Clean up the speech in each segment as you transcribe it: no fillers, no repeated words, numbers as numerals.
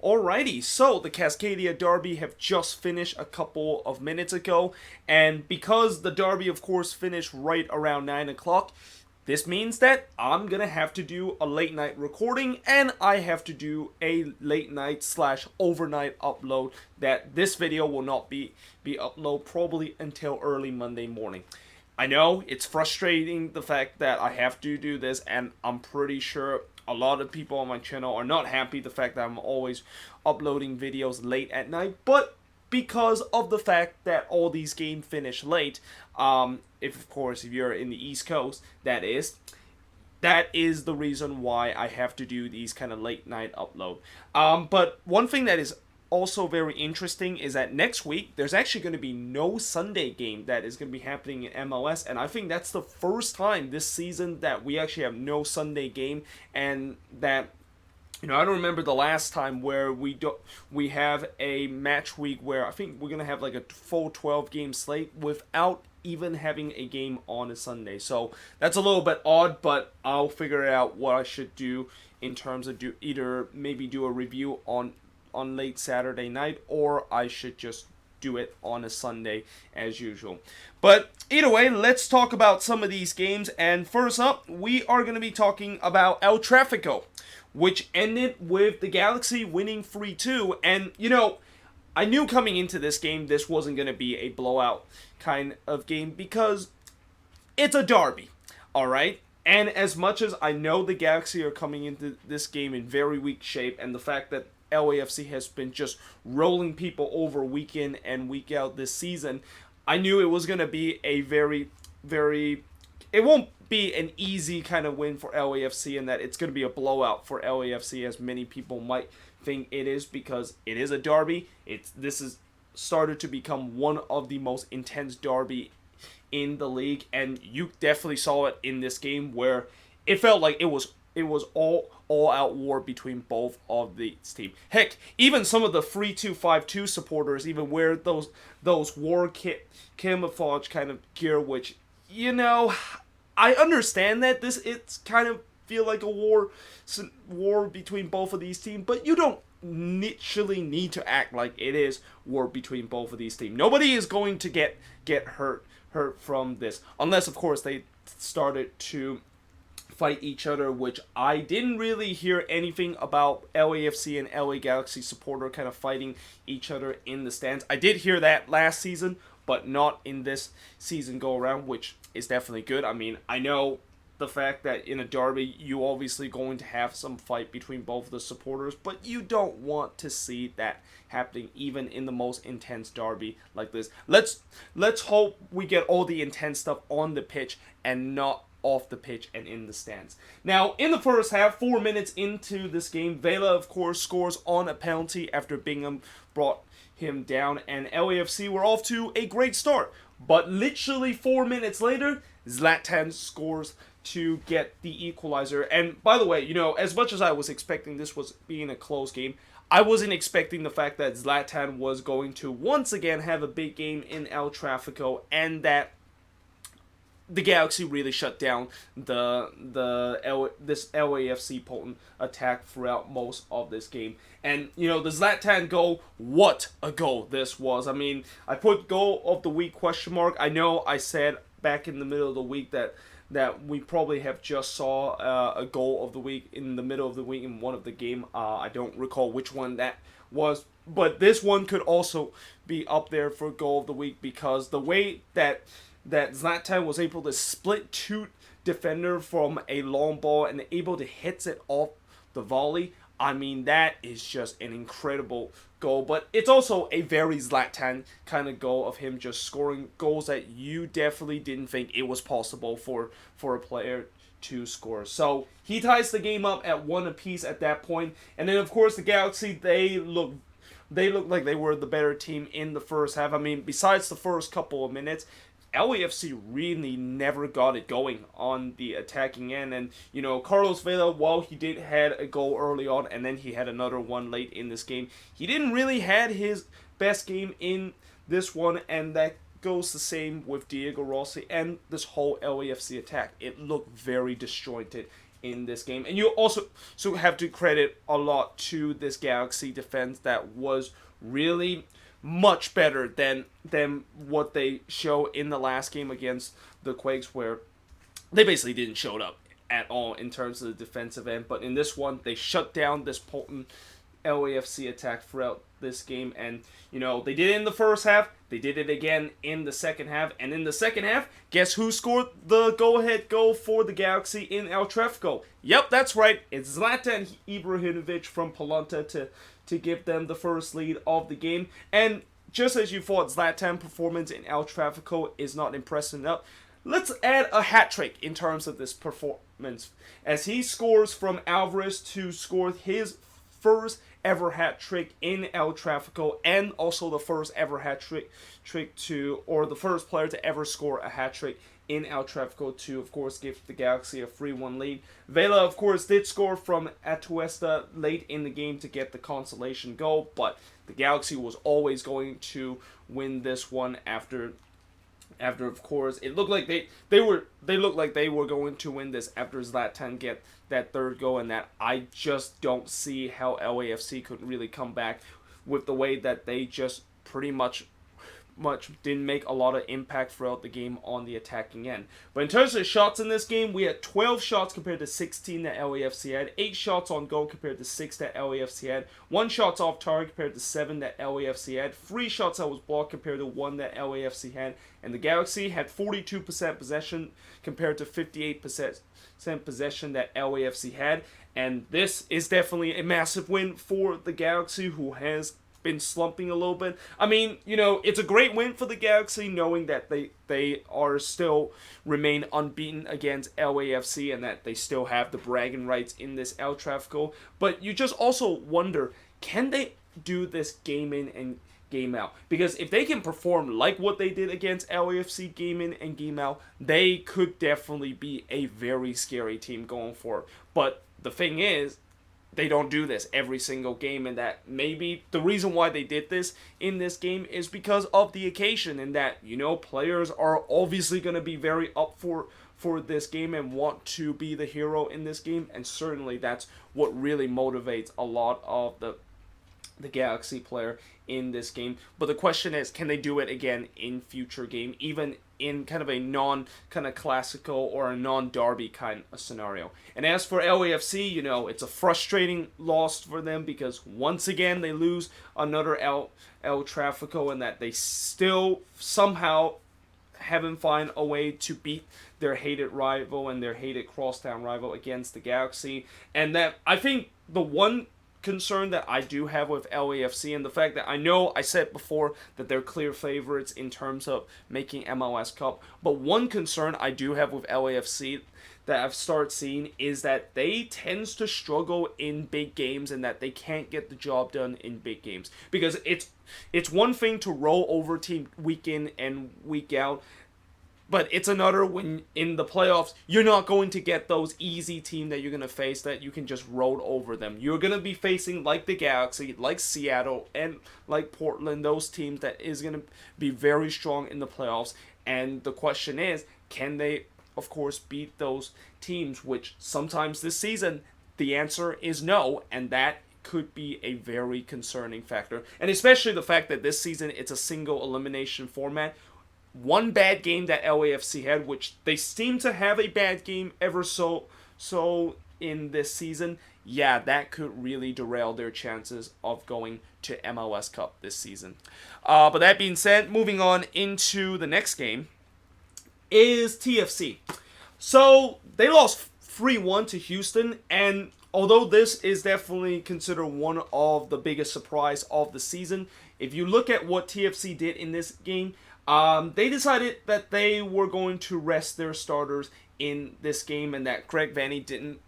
Alrighty, so the Cascadia Derby have just finished a couple of minutes ago, and because the Derby, of course, finished right around 9 o'clock, this means that I'm gonna have to do a late night recording, and I have to do a late night slash overnight upload. That this video will not be uploaded probably until early Monday morning. I know it's frustrating the fact that I have to do this, and I'm pretty sure a lot of people on my channel are not happy the fact that I'm always uploading videos late at night, but because of the fact that all these games finish late, if you're in the East Coast, that is the reason why I have to do these kind of late night upload. But one thing that is also very interesting is that next week there's actually going to be no Sunday game that is going to be happening in MLS, and I think that's the first time this season that we actually have no Sunday game, and that I don't remember the last time where we have a match week where I think we're gonna have like a full 12 game slate without even having a game on a Sunday. So that's a little bit odd, but I'll figure out what I should do in terms of either maybe do a review on late Saturday night, or I should just do it on a Sunday as usual. But either way, let's talk about some of these games. And first up, we are going to be talking about El Tráfico, which ended with the Galaxy winning 3-2. And, I knew coming into this game this wasn't going to be a blowout kind of game because it's a derby, all right? And as much as I know the Galaxy are coming into this game in very weak shape, and the fact that LAFC has been just rolling people over week in and week out this season, I knew it was going to be a very, very... It won't be an easy kind of win for LAFC, and that it's going to be a blowout for LAFC, as many people might think it is, because it is a derby. This has started to become one of the most intense derby in the league, and you definitely saw it in this game where it felt like it was all-out war between both of these teams. Heck, even some of the 3-2-5-2 supporters even wear those war camouflage kind of gear, which, I understand that it's kind of feel like a war between both of these teams, but you don't literally need to act like it is war between both of these teams. Nobody is going to get hurt from this, unless of course they started to fight each other, which I didn't really hear anything about LAFC and LA Galaxy supporter kind of fighting each other in the stands. I did hear that last season, but not in this season go around, which is definitely good. I mean, I know the fact that in a derby, you obviously going to have some fight between both the supporters, but you don't want to see that happening even in the most intense derby like this. Let's hope we get all the intense stuff on the pitch and not off the pitch and in the stands. Now, in the first half, 4 minutes into this game, Vela, of course, scores on a penalty after Bingham brought him down, and LAFC were off to a great start. But literally 4 minutes later, Zlatan scores to get the equalizer. And by the way, as much as I was expecting this was being a close game, I wasn't expecting the fact that Zlatan was going to once again have a big game in El Tráfico, and that the Galaxy really shut down this LAFC potent attack throughout most of this game. And, the Zlatan goal, what a goal this was. I mean, I put goal of the week question mark. I know I said back in the middle of the week that we probably have just saw a goal of the week in the middle of the week in one of the game. I don't recall which one that was, but this one could also be up there for goal of the week, because the way that Zlatan was able to split two defender from a long ball and able to hit it off the volley, I mean, that is just an incredible goal. But it's also a very Zlatan kind of goal of him just scoring goals that you definitely didn't think it was possible for a player to score. So he ties the game up at 1 apiece at that point. And then, of course, the Galaxy, they look like they were the better team in the first half. I mean, besides the first couple of minutes, LAFC really never got it going on the attacking end. And, Carlos Vela, while he did had a goal early on, and then he had another one late in this game, he didn't really had his best game in this one, and that goes the same with Diego Rossi and this whole LAFC attack. It looked very disjointed in this game. And you also have to credit a lot to this Galaxy defense that was really much better than what they show in the last game against the Quakes, where they basically didn't show up at all in terms of the defensive end. But in this one, they shut down this potent LAFC attack throughout this game. And, they did it in the first half. They did it again in the second half. And in the second half, guess who scored the go-ahead goal for the Galaxy in El Tráfico? Yep, that's right. It's Zlatan Ibrahimovic from Polenta to give them the first lead of the game. And just as you thought, Zlatan's performance in El Tráfico is not impressive enough, let's add a hat trick in terms of this performance, as he scores from Alvarez to score his first ever hat trick in El Tráfico, and also the first ever hat trick or the first player to ever score a hat trick in El Tráfico to, of course, give the Galaxy a 3-1 lead. Vela, of course, did score from Atuesta late in the game to get the consolation goal, but the Galaxy was always going to win this one after, of course, it looked like they were going to win this after Zlatan get that third goal, and that I just don't see how LAFC could really come back with the way that they just pretty much didn't make a lot of impact throughout the game on the attacking end. But in terms of shots in this game, we had 12 shots compared to 16 that LAFC had, 8 shots on goal compared to 6 that LAFC had, 1 shots off target compared to 7 that LAFC had, 3 shots that was blocked compared to 1 that LAFC had, and the Galaxy had 42% possession compared to 58% possession that LAFC had. And this is definitely a massive win for the Galaxy, who has been slumping a little bit. I mean, it's a great win for the Galaxy, knowing that they are still remain unbeaten against LAFC and that they still have the bragging rights in this El Tráfico. But you just also wonder, can they do this game in and game out? Because if they can perform like what they did against LAFC game in and game out, they could definitely be a very scary team going forward. But the thing is, they don't do this every single game, and that maybe the reason why they did this in this game is because of the occasion, and that, players are obviously going to be very up for this game and want to be the hero in this game, and certainly that's what really motivates a lot of the Galaxy player in this game. But the question is, can they do it again in future game, even in kind of a classical or a non-derby kind of scenario? And as for LAFC, it's a frustrating loss for them, because once again they lose another El Tráfico, and that they still somehow haven't found a way to beat their hated rival and their hated crosstown rival against the Galaxy. And that, I think, the one concern that I do have with LAFC, and the fact that I know I said before that they're clear favorites in terms of making MLS Cup, but one concern I do have with LAFC that I've started seeing is that they tends to struggle in big games, and that they can't get the job done in big games. Because it's one thing to roll over team week in and week out, but it's another when in the playoffs, you're not going to get those easy teams that you're going to face that you can just roll over them. You're going to be facing like the Galaxy, like Seattle, and like Portland, those teams that is going to be very strong in the playoffs. And the question is, can they, of course, beat those teams, which sometimes this season, the answer is no, and that could be a very concerning factor. And especially the fact that this season, it's a single elimination format. One bad game that LAFC had, which they seem to have a bad game ever so in this season, yeah, that could really derail their chances of going to MLS Cup this season. But that being said, moving on into the next game is TFC. So they lost 3-1 to Houston, and although this is definitely considered one of the biggest surprise of the season, if you look at what TFC did in this game, they decided that they were going to rest their starters in this game, and that Greg Vanny didn't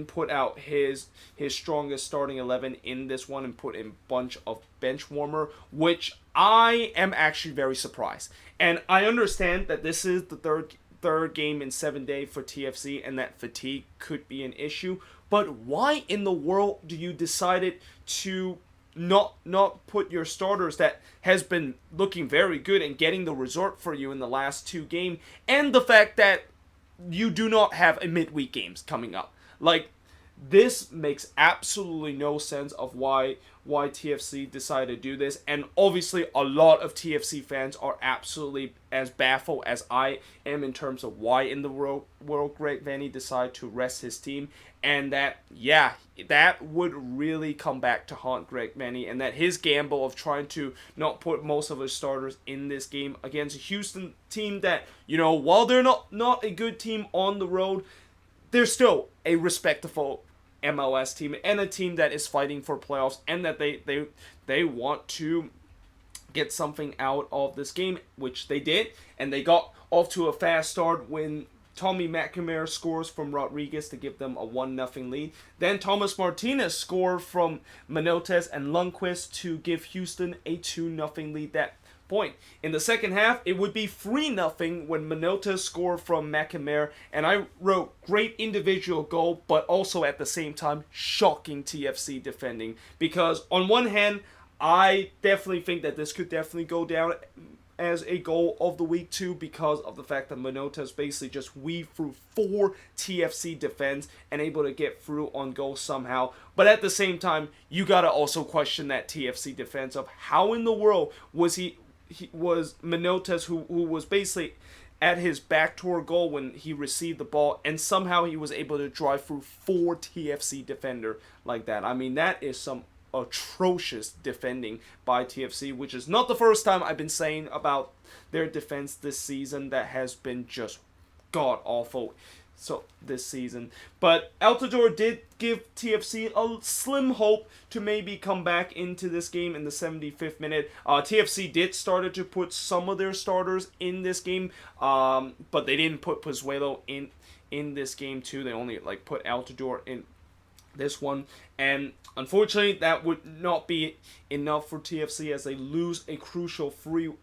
put out his strongest starting 11 in this one and put in a bunch of bench warmer, which I am actually very surprised. And I understand that this is the third game in 7 days for TFC, and that fatigue could be an issue. But why in the world do you decided to not put your starters that has been looking very good and getting the result for you in the last 2 games, and the fact that you do not have a midweek games coming up? Like, this makes absolutely no sense of why TFC decided to do this, and obviously a lot of TFC fans are absolutely as baffled as I am in terms of why in the world Greg Vanney decided to rest his team, and that would really come back to haunt Greg Vanney, and that his gamble of trying to not put most of his starters in this game against a Houston team that, while they're not a good team on the road, they're still a respectable MLS team and a team that is fighting for playoffs, and that they want to get something out of this game, which they did, and they got off to a fast start when Tommy McNamara scores from Rodriguez to give them a 1-0 lead. Then Thomas Martinez scored from Manotes and Lundqvist to give Houston a 2-0 lead that point. In the second half, it would be 3-0 when Manotas scored from McNamara, and I wrote great individual goal, but also at the same time, shocking TFC defending. Because on one hand, I definitely think that this could definitely go down as a goal of the week too, because of the fact that Manotas basically just weaved through 4 TFC defense and able to get through on goal somehow. But at the same time, you gotta also question that TFC defense of how in the world was was Manotas, who was basically at his back toward goal when he received the ball, and somehow he was able to drive through 4 TFC defender like that. I mean, that is some atrocious defending by TFC, which is not the first time I've been saying about their defense this season. That has been just god awful this season. But Altidore did give TFC a slim hope to maybe come back into this game in the 75th minute. TFC did started to put some of their starters in this game, but they didn't put Pozuelo in this game too. They only put Altidore in this one, and unfortunately that would not be enough for TFC as they lose a crucial 3-1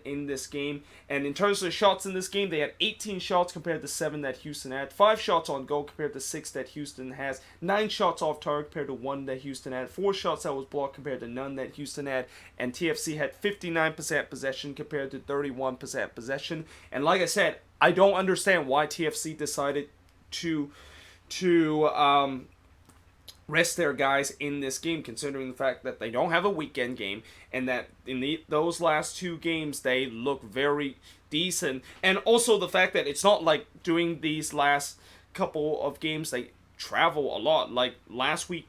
in this game. And in terms of shots in this game, they had 18 shots compared to 7 that Houston had, 5 shots on goal compared to 6 that Houston has, 9 shots off target compared to 1 that Houston had, 4 shots that was blocked compared to none that Houston had, and TFC had 59% possession compared to 31% possession. And like I said, I don't understand why TFC decided to rest their guys in this game, considering the fact that they don't have a weekend game, and that in those last 2 games they look very decent. And also the fact that it's not like doing these last couple of games they travel a lot. Like last week's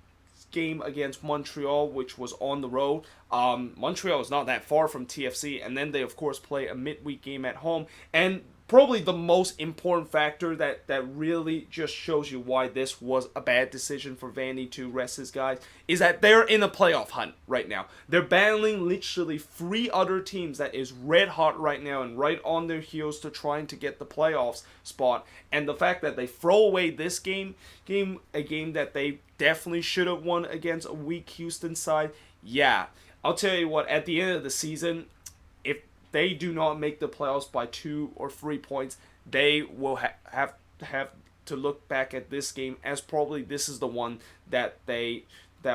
game against Montreal, which was on the road, Montreal is not that far from TFC, and then they of course play a midweek game at home. And probably the most important factor that really just shows you why this was a bad decision for Vandy to rest his guys is that they're in a playoff hunt right now. They're battling literally 3 other teams that is red hot right now and right on their heels to trying to get the playoffs spot. And the fact that they throw away this game, a game that they definitely should have won against a weak Houston side, yeah, I'll tell you what, at the end of the season, if they do not make the playoffs by 2 or 3 points, they will have to look back at this game as probably this is the one that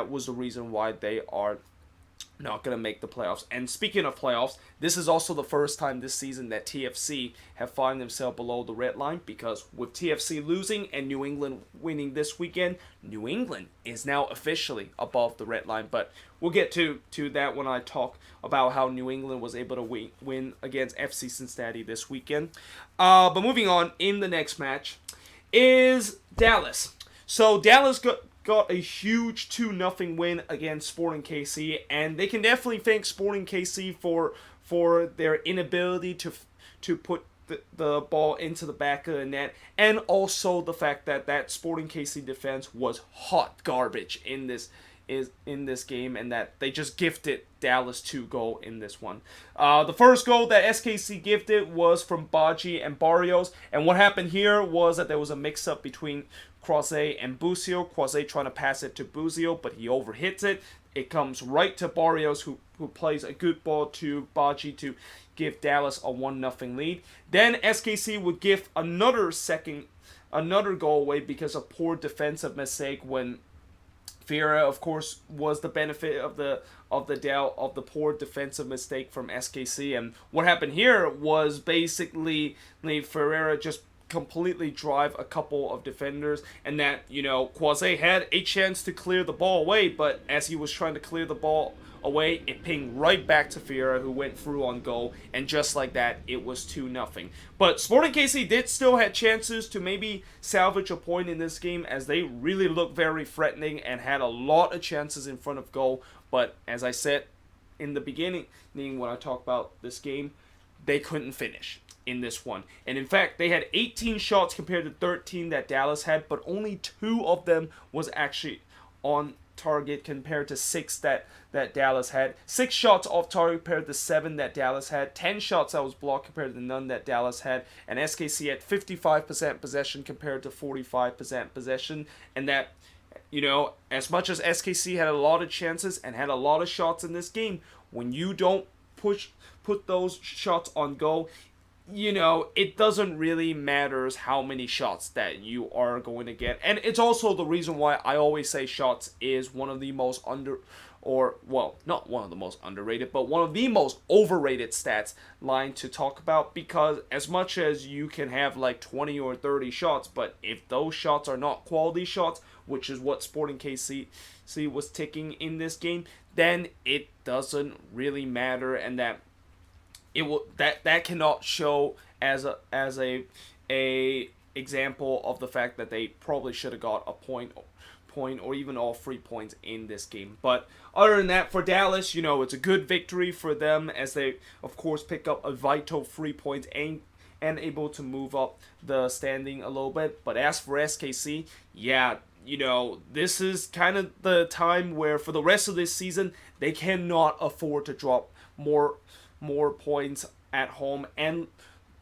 was the reason why they are not going to make the playoffs. And speaking of playoffs, this is also the first time this season that TFC have found themselves below the red line, because with TFC losing and New England winning this weekend, New England is now officially above the red line. But we'll get to that when I talk about how New England was able to win against FC Cincinnati this weekend. But moving on, in the next match is Dallas. So Dallas got a huge 2-0 win against Sporting KC, and they can definitely thank Sporting KC for their inability to put the ball into the back of the net, and also the fact that Sporting KC defense was hot garbage in this game, and that they just gifted Dallas 2 goals in this one. The first goal that SKC gifted was from Baji and Barrios, and what happened here was that there was a mix-up between Croisset and Busio. Croisset trying to pass it to Busio, but he overhits it. It comes right to Barrios, who plays a good ball to Baji to give Dallas a 1-0 lead. Then SKC would give another goal away because of poor defensive mistake when Vieira, of course, was the benefit of the poor defensive mistake from SKC. And what happened here was basically Ferreira just completely drive a couple of defenders, and that, Quase had a chance to clear the ball away, but as he was trying to clear the ball away, it pinged right back to Fiera, who went through on goal, and just like that, it was 2-0. But Sporting KC did still have chances to maybe salvage a point in this game, as they really looked very threatening and had a lot of chances in front of goal, but as I said in the beginning when I talked about this game, they couldn't finish in this one. And in fact, they had 18 shots compared to 13 that Dallas had, but only 2 of them was actually on target compared to 6 that Dallas had. 6 shots off target compared to 7 that Dallas had. 10 shots that was blocked compared to none that Dallas had. And SKC had 55% possession compared to 45% possession. And that, as much as SKC had a lot of chances and had a lot of shots in this game, when you don't put those shots on goal, it doesn't really matter how many shots that you are going to get. And it's also the reason why I always say shots is one of the most not one of the most underrated, but one of the most overrated stats line to talk about, because as much as you can have like 20 or 30 shots, but if those shots are not quality shots, which is what Sporting KC was ticking in this game, then it doesn't really matter, and that it will that cannot show as a example of the fact that they probably should have got a point or even all 3 points in this game. But other than that, for Dallas, it's a good victory for them, as they of course pick up a vital 3 points and able to move up the standing a little bit. But as for SKC, this is kind of the time where for the rest of this season they cannot afford to drop more points at home and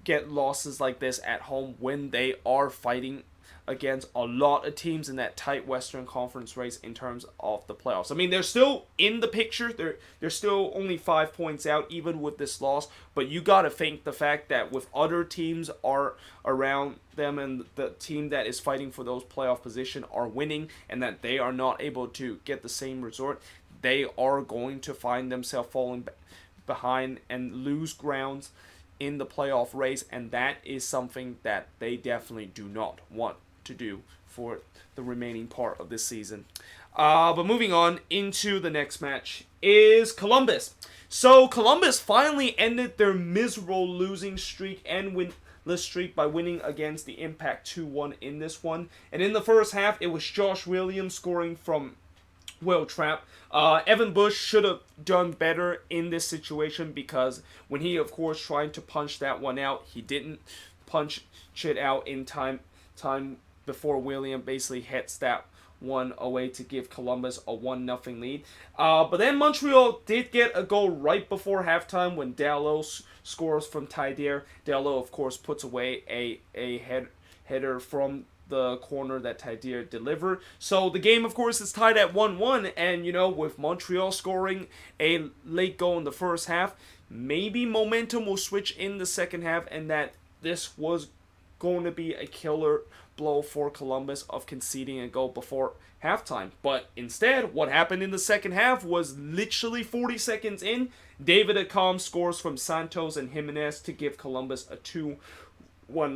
get losses like this at home when they are fighting against a lot of teams in that tight Western Conference race in terms of the playoffs. I mean, they're still in the picture. They're still only 5 points out even with this loss, but you got to think the fact that with other teams are around them and the team that is fighting for those playoff position are winning, and that they are not able to get the same result, they are going to find themselves falling behind and lose grounds in the playoff race, and that is something that they definitely do not want to do for the remaining part of this season. But moving on into the next match is Columbus. So Columbus finally ended their miserable losing streak and winless streak by winning against the Impact 2-1 in this one. And in the first half, it was Josh Williams scoring from Will Trapp. Evan Bush should have done better in this situation, because when he, of course, tried to punch that one out, he didn't punch it out in time before William basically hits that one away to give Columbus a 1-0 lead. But then Montreal did get a goal right before halftime when Dalot scores from Taider. Dalot, of course, puts away a header from the corner that Taider delivered. So the game, of course, is tied at 1-1, and with Montreal scoring a late goal in the first half, maybe momentum will switch in the second half, and that this was going to be a killer blow for Columbus of conceding a goal before halftime. But instead, what happened in the second half was literally 40 seconds in, David Accam scores from Santos and Jimenez to give Columbus a 2-1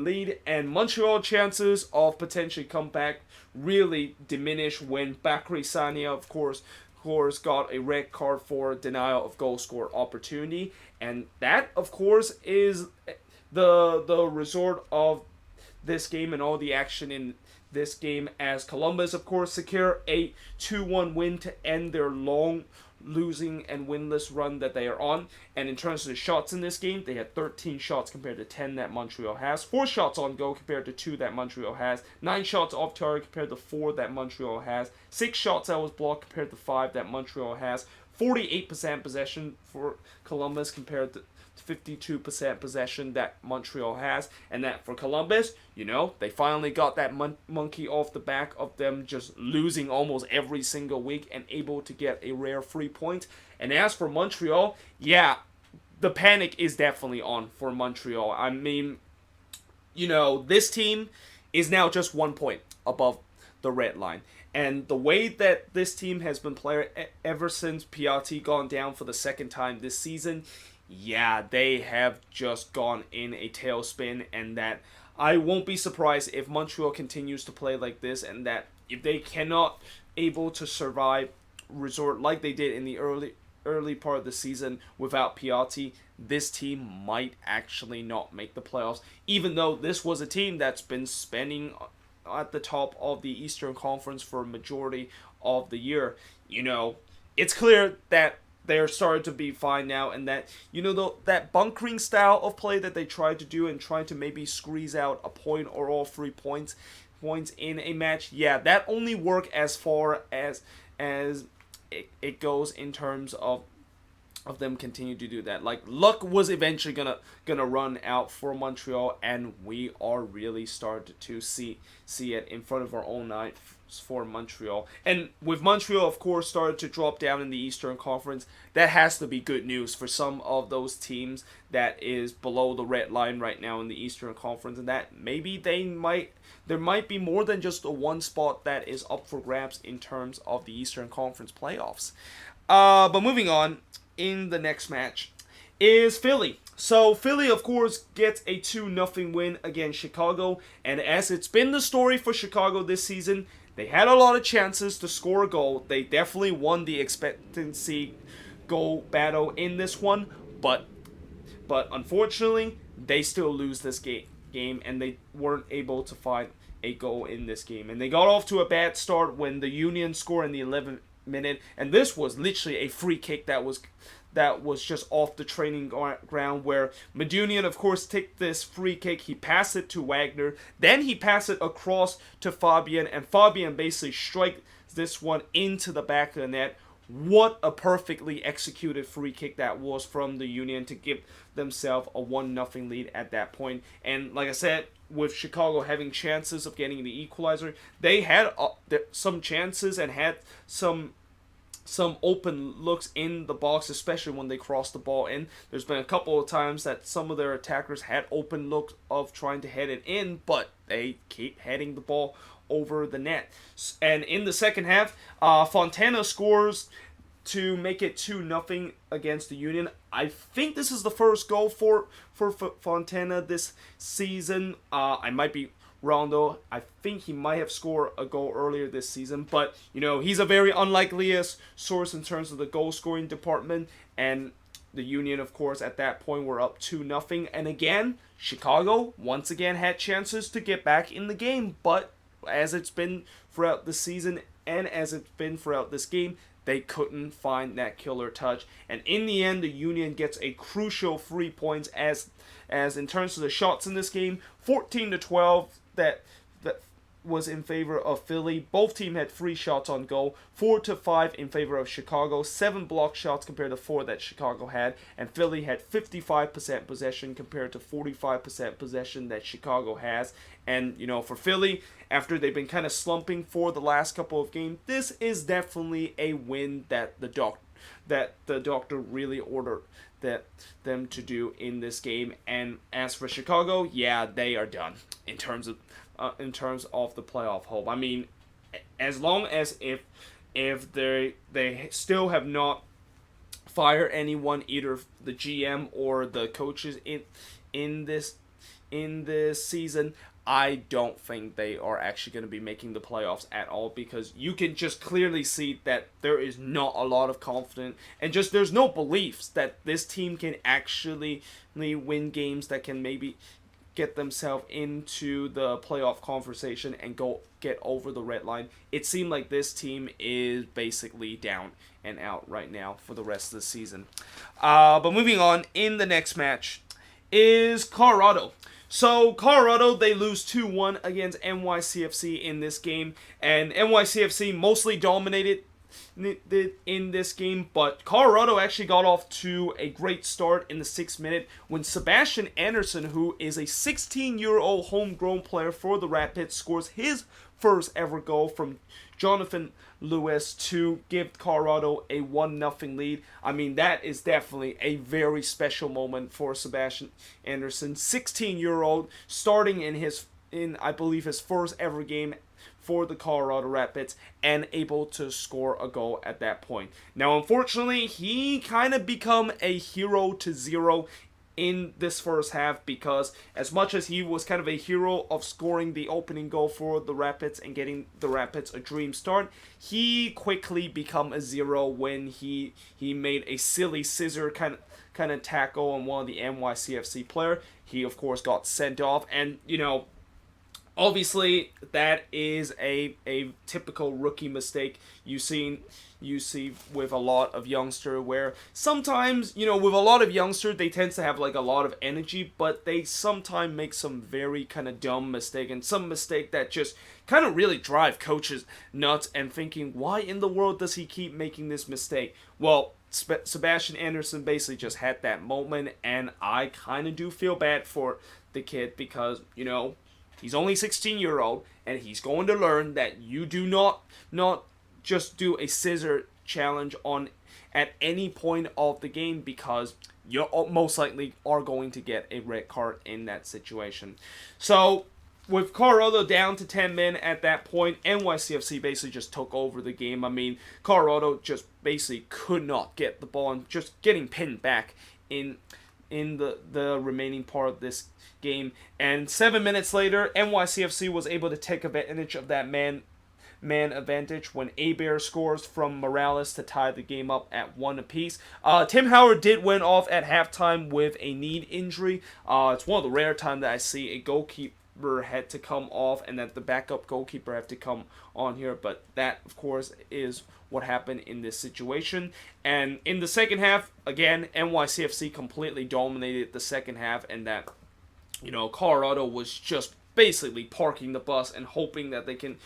lead, and Montreal chances of potentially comeback really diminish when Bakary Sagna, of course, got a red card for denial of goal score opportunity, and that, of course, is the result of this game and all the action in this game, as Columbus, of course, secure a 2-1 win to end their long losing and winless run that they are on. And in terms of the shots in this game, they had 13 shots compared to 10 that Montreal has, 4 shots on goal compared to 2 that Montreal has, 9 shots off target compared to 4 that Montreal has, 6 shots that was blocked compared to 5 that Montreal has, 48% possession for Columbus compared to 52% possession that Montreal has. And that for Columbus, they finally got that monkey off the back of them just losing almost every single week and able to get a rare 3 point. And as for Montreal, the panic is definitely on for Montreal. I mean, this team is now just 1 point above the red line. And the way that this team has been playing ever since Piatti gone down for the second time this season, they have just gone in a tailspin, and that I won't be surprised if Montreal continues to play like this, and that if they cannot able to survive resort like they did in the early part of the season without Piatti, this team might actually not make the playoffs, even though this was a team that's been spending at the top of the Eastern Conference for a majority of the year. It's clear that they're starting to be fine now, and that that bunkering style of play that they tried to do and trying to maybe squeeze out a point or all 3 points in a match, yeah, that only work as far as it goes in terms of them continue to do that. Like, luck was eventually gonna run out for Montreal, and we are really started to see it in front of our own eyes for Montreal. And with Montreal, of course, started to drop down in the Eastern Conference, that has to be good news for some of those teams that is below the red line right now in the Eastern Conference, and that maybe there might be more than just a one spot that is up for grabs in terms of the Eastern Conference playoffs. But moving on, in the next match is Philly. So Philly, of course, gets a 2-0 win against Chicago, and as it's been the story for Chicago this season, they had a lot of chances to score a goal. They definitely won the expectancy goal battle in this one, but unfortunately, they still lose this game, and they weren't able to find a goal in this game. And they got off to a bad start when the Union scored in the 11th minute, and this was literally a free kick that was just off the training ground, where Medunian, of course, took this free kick. He passed it to Wagner. Then he passed it across to Fabian, and Fabian basically strikes this one into the back of the net. What a perfectly executed free kick that was from the Union to give themselves a 1-0 lead at that point. And like I said, with Chicago having chances of getting the equalizer, they had some chances and had some open looks in the box, especially when they crossed the ball in. There's been a couple of times that some of their attackers had open looks of trying to head it in, but they keep heading the ball over the net. And in the second half, Fontana scores to make it 2-0 against the Union. I think this is the first goal for Fontana this season. I might be wrong though. I think he might have scored a goal earlier this season, but he's a very unlikeliest source in terms of the goal scoring department. And the Union, of course, at that point were up 2-0, and again, Chicago once again had chances to get back in the game, but as it's been throughout the season and as it's been throughout this game, they couldn't find that killer touch. And in the end, the Union gets a crucial 3 points as in terms of the shots in this game, 14-12 that was in favor of Philly. Both teams had 3 shots on goal, 4-5 in favor of Chicago, 7 block shots compared to 4 that Chicago had, and Philly had 55% possession compared to 45% possession that Chicago has. And for Philly, after they've been kind of slumping for the last couple of games, this is definitely a win that the doctor really ordered them to do in this game. And as for Chicago, yeah, they are done in terms of the playoff hope. I mean, as long as if they still have not fired anyone, either the GM or the coaches in this season, I don't think they are actually going to be making the playoffs at all, because you can just clearly see that there is not a lot of confidence and just there's no beliefs that this team can actually win games that can maybe get themselves into the playoff conversation and get over the red line. It seemed like this team is basically down and out right now for the rest of the season. But moving on, in the next match is Colorado. So Colorado, they lose 2-1 against NYCFC in this game, and NYCFC mostly dominated in this game, but Colorado actually got off to a great start in the 6th minute when Sebastian Anderson, who is a 16-year-old homegrown player for the Rapids, scores his first ever goal from Jonathan Lewis to give Colorado a 1-0 lead. I mean, that is definitely a very special moment for Sebastian Anderson, 16-year-old, starting in I believe his first ever game for the Colorado Rapids, and able to score a goal at that point. Now, unfortunately, he kind of become a hero to zero in this first half, because as much as he was kind of a hero of scoring the opening goal for the Rapids and getting the Rapids a dream start, he quickly become a zero when he made a silly scissor kind of tackle on one of the NYCFC player. He of course got sent off, and obviously that is a typical rookie mistake you see with a lot of youngsters, where sometimes, with a lot of youngsters, they tend to have like a lot of energy, but they sometimes make some very kind of dumb mistake, and some mistake that just kind of really drive coaches nuts and thinking, why in the world does he keep making this mistake? Well, Sebastian Anderson basically just had that moment, and I kind of do feel bad for the kid, because he's only 16-year-old, and he's going to learn that you do not just do a scissor challenge at any point of the game, because you most likely are going to get a red card in that situation. So with Colorado down to 10 men at that point, NYCFC basically just took over the game. I mean, Colorado just basically could not get the ball, and just getting pinned back in the remaining part of this game. And 7 minutes later, NYCFC was able to take advantage of that man advantage when Abear scores from Morales to tie the game up at 1 apiece. Tim Howard did went off at halftime with a knee injury. It's one of the rare times that I see a goalkeeper had to come off and that the backup goalkeeper had to come on here, but that of course is what happened in this situation. And in the second half, again, NYCFC completely dominated the second half, and that Colorado was just basically parking the bus and hoping that they can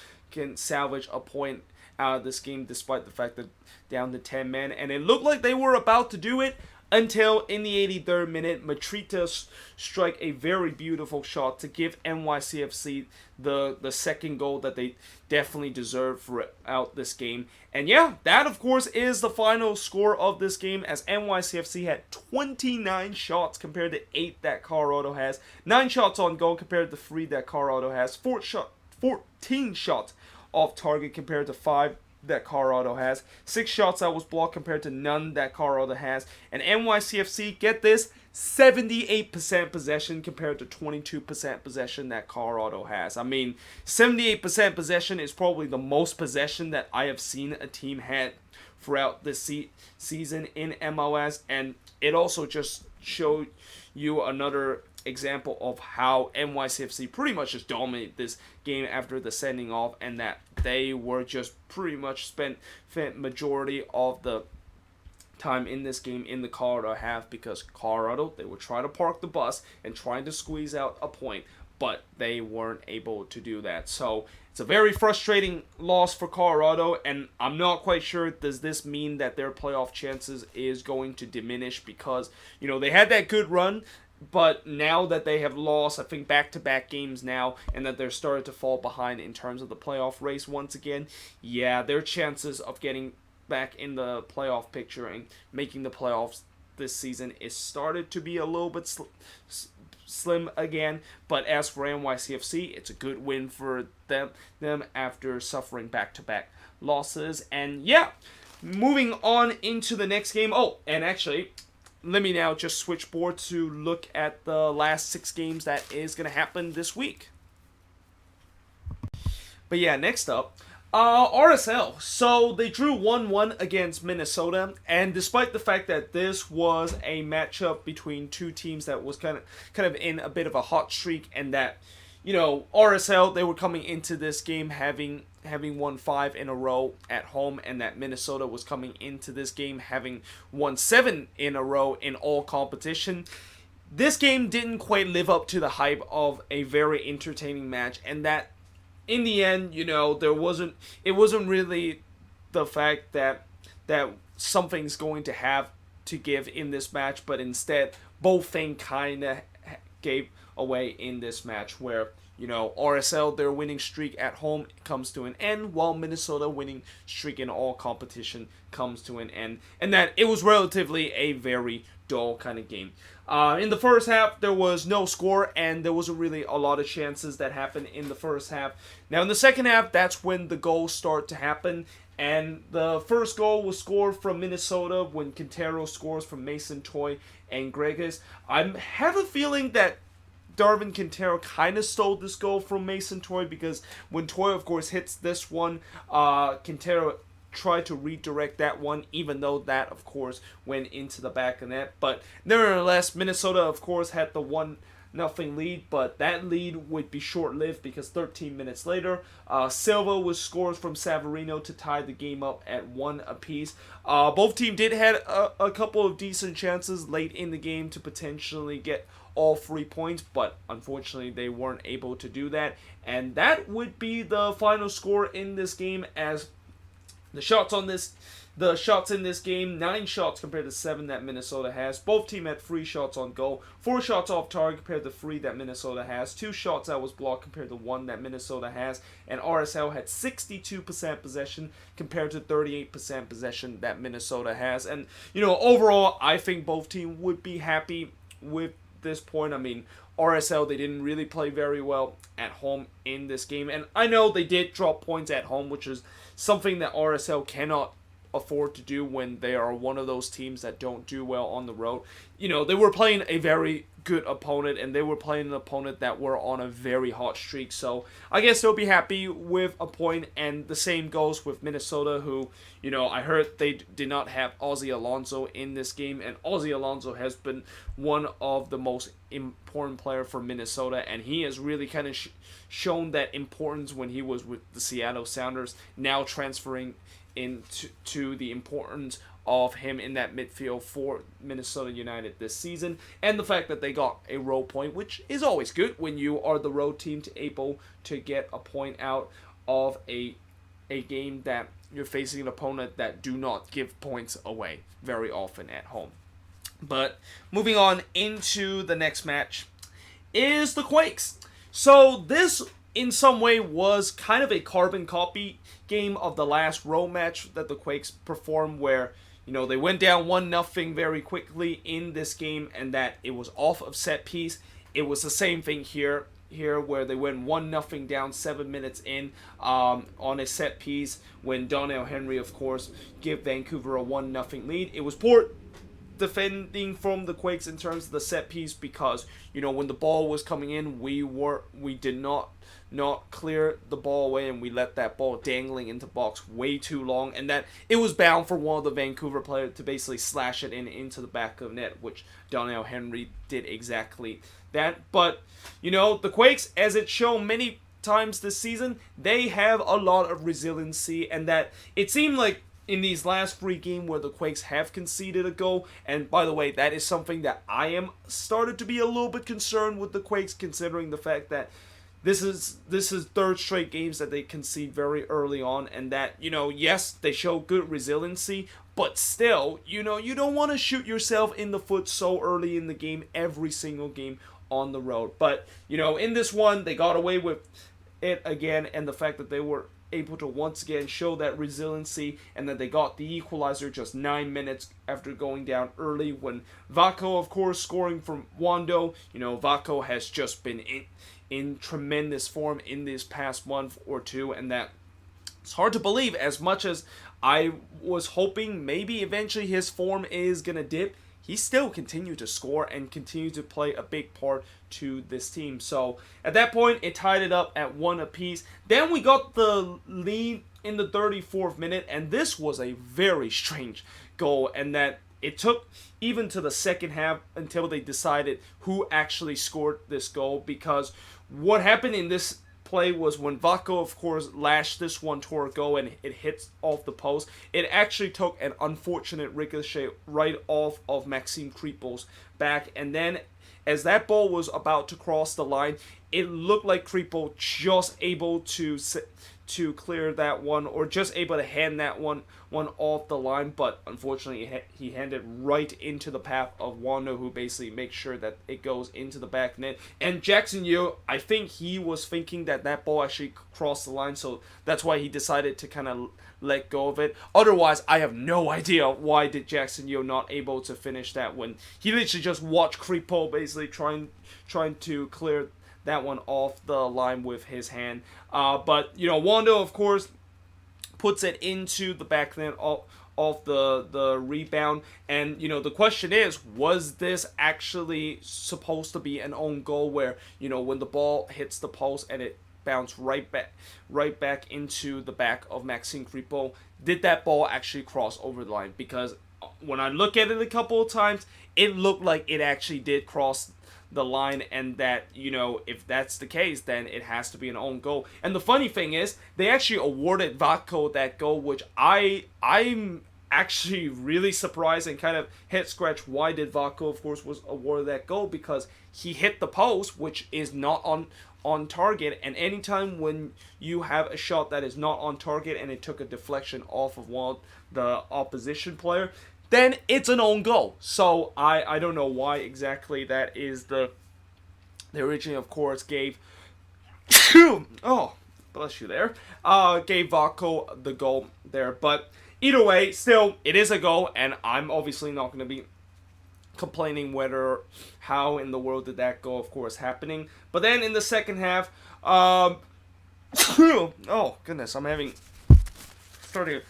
salvage a point out of this game, despite the fact that down to 10 men. And it looked like they were about to do it until in the 83rd minute, Matrita strike a very beautiful shot to give NYCFC the second goal that they definitely deserved throughout this game. And yeah, that of course is the final score of this game, as NYCFC had 29 shots compared to 8 that Colorado has. 9 shots on goal compared to 3 that Colorado has. 14 shots off target compared to 5 that Colorado has. 6 shots that was blocked compared to none that Colorado has. And NYCFC, get this, 78% possession compared to 22% possession that Colorado has. I mean, 78% possession is probably the most possession that I have seen a team had throughout this season in MLS. And it also just showed you another example of how NYCFC pretty much just dominated this game after the sending off, and that they were just pretty much spent majority of the time in this game in the Colorado half, because Colorado, they were trying to park the bus and trying to squeeze out a point, but they weren't able to do that. So it's a very frustrating loss for Colorado, and I'm not quite sure, does this mean that their playoff chances is going to diminish, because they had that good run, but now that they have lost, I think, back-to-back games now, and that they're starting to fall behind in terms of the playoff race once again, yeah, their chances of getting back in the playoff picture and making the playoffs this season is started to be a little bit slim again. But as for NYCFC, it's a good win for them after suffering back-to-back losses. And yeah, moving on into the next game. Oh, and actually, let me now just switch board to look at the last 6 games that is going to happen this week. But yeah, next up, RSL. So they drew 1-1 against Minnesota, and despite the fact that this was a matchup between two teams that was kind of in a bit of a hot streak, and that RSL, they were coming into this game having won 5 in a row at home, and that Minnesota was coming into this game having won 7 in a row in all competition. This game didn't quite live up to the hype of a very entertaining match, and that in the end, it wasn't really the fact that something's going to have to give in this match, but instead both things kind of gave away in this match, where RSL, their winning streak at home comes to an end, while Minnesota winning streak in all competition comes to an end, and that it was relatively a very dull kind of game. In the first half, there was no score, and there wasn't really a lot of chances that happened in the first half. Now, in the second half, that's when the goals start to happen, And the first goal was scored from Minnesota when Quintero scores from Mason Toy and Gregus. I have a feeling that Darwin Quintero kind of stole this goal from Mason Toy, because when Toy, of course, hits this one, Quintero tried to redirect that one, even though that, of course, went into the back of net. But nevertheless, Minnesota, of course, had the 1-0 lead, but that lead would be short-lived because 13 minutes later, Silva was scored from Savarino to tie the game up at 1 apiece. Both teams did have a couple of decent chances late in the game to potentially get all 3 points, but unfortunately they weren't able to do that. And that would be the final score in this game, as the shots in this game, 9 shots compared to 7 that Minnesota has. Both teams had 3 shots on goal, 4 shots off target compared to 3 that Minnesota has, 2 shots that was blocked compared to 1 that Minnesota has, and RSL had 62% possession compared to 38% possession that Minnesota has. And, overall, I think both teams would be happy with this point. I mean, RSL, they didn't really play very well at home in this game, and I know they did drop points at home, which is something that RSL cannot afford to do when they are one of those teams that don't do well on the road. They were playing a very good opponent, and they were playing an opponent that were on a very hot streak, so I guess they'll be happy with a point. And the same goes with Minnesota, who, I heard they did not have Ozzy Alonso in this game, and Ozzy Alonso has been one of the most important player for Minnesota, and he has really kind of shown that importance when he was with the Seattle Sounders, now transferring into the importance of him in that midfield for Minnesota United this season, and the fact that they got a road point, which is always good when you are the road team to able to get a point out of a game that you're facing an opponent that do not give points away very often at home. But moving on into the next match is the Quakes. So this, in some way, was kind of a carbon copy game of the last road match that the Quakes performed, where they went down 1-0 very quickly in this game, and that it was off of set piece. It was the same thing here where they went 1-0 down 7 minutes in on a set piece when Donnell Henry, of course, gave Vancouver a 1-0 lead. It was poor defending from the Quakes in terms of the set piece, because when the ball was coming in, we did not clear the ball away, and we let that ball dangling into box way too long, and that it was bound for one of the Vancouver players to basically slash it into the back of net, which Donnell Henry did exactly that. But the Quakes, as it's shown many times this season, they have a lot of resiliency, and that it seemed like in these last 3 games where the Quakes have conceded a goal, and by the way, that is something that I am started to be a little bit concerned with the Quakes, considering the fact that this is 3rd straight games that they concede very early on, and that, yes, they show good resiliency, but still, you don't want to shoot yourself in the foot so early in the game, every single game on the road. But, in this one, they got away with it again, and the fact that they were able to once again show that resiliency, and that they got the equalizer just 9 minutes after going down early, when Vaco, of course, scoring from Wando. Vaco has just been in tremendous form in this past month or two, and that it's hard to believe, as much as I was hoping maybe eventually his form is going to dip, he still continued to score and continued to play a big part to this team. So at that point, it tied it up at 1 apiece. Then we got the lead in the 34th minute, and this was a very strange goal, and that it took even to the second half until they decided who actually scored this goal, because what happened in this play was when Vaco, of course, lashed this one toward goal and it hits off the post, it actually took an unfortunate ricochet right off of Maxime Kriepel's back, and then as that ball was about to cross the line, it looked like Kriepel just able to clear that one, or just able to hand that one off the line, but unfortunately he handed right into the path of Wando, who basically makes sure that it goes into the back net. And Jackson Yeo, I think he was thinking that ball actually crossed the line, so that's why he decided to kind of let go of it. Otherwise, I have no idea why did Jackson Yeo not able to finish that when he literally just watched Kriepel basically trying to clear that one off the line with his hand. But, Wando, of course, puts it into the back net of the rebound. And, the question is, was this actually supposed to be an own goal where, when the ball hits the post and it bounced right back into the back of Maxime Crépeau, did that ball actually cross over the line? Because when I look at it a couple of times, it looked like it actually did cross the line, and that, if that's the case, then it has to be an own goal. And the funny thing is, they actually awarded Vako that goal, which I'm actually really surprised and kind of head scratch. Why did Vako, of course, was awarded that goal? Because he hit the post, which is not on target, and anytime when you have a shot that is not on target and it took a deflection off of the opposition player, then it's an own goal. So I don't know why exactly that is the originally, of course, gave oh, bless you there, gave Vako the goal there. But either way, still, it is a goal, and I'm obviously not going to be complaining how in the world did that go, of course, happening. But then in the second half, oh goodness, I'm starting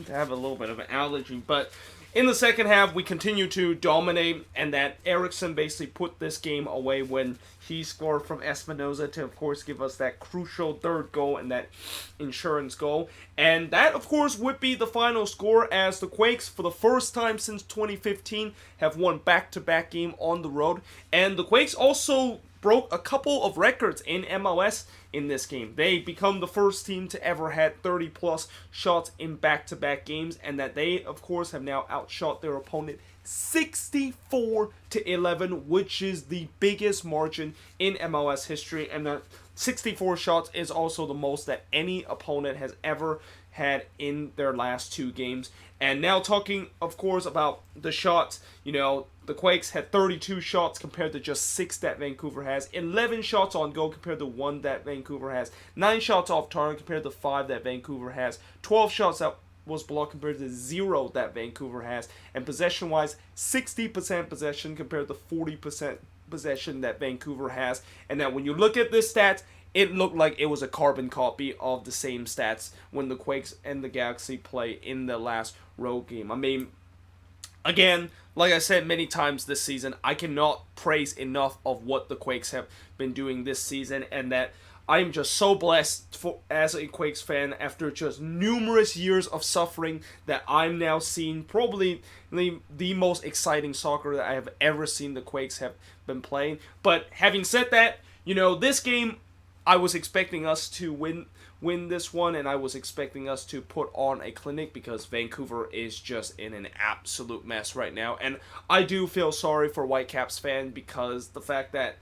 to have a little bit of an allergy. But in the second half, we continue to dominate, and that Eriksson basically put this game away when he scored from Espinoza to, of course, give us that crucial third goal and that insurance goal. And that, of course, would be the final score, as the Quakes, for the first time since 2015, have won back-to-back game on the road. And the Quakes also broke a couple of records in MLS in this game. They become the first team to ever had 30-plus shots in back-to-back games, and that they, of course, have now outshot their opponent 64-11, which is the biggest margin in MLS history, and that 64 shots is also the most that any opponent has ever had in their last two games. And now talking, of course, about the shots, the Quakes had 32 shots compared to just 6 that Vancouver has, 11 shots on goal compared to 1 that Vancouver has, 9 shots off target compared to 5 that Vancouver has, 12 shots that was blocked compared to 0 that Vancouver has, and possession-wise, 60% possession compared to 40% possession that Vancouver has. And that when you look at this stats, it looked like it was a carbon copy of the same stats when the Quakes and the Galaxy play in the last road game. I mean, again, like I said many times this season, I cannot praise enough of what the Quakes have been doing this season, and that I am just so blessed as a Quakes fan after just numerous years of suffering that I'm now seeing probably the most exciting soccer that I have ever seen the Quakes have been playing. But having said that, this game, I was expecting us to win this one, and I was expecting us to put on a clinic because Vancouver is just in an absolute mess right now. And I do feel sorry for Whitecaps fan, because the fact that,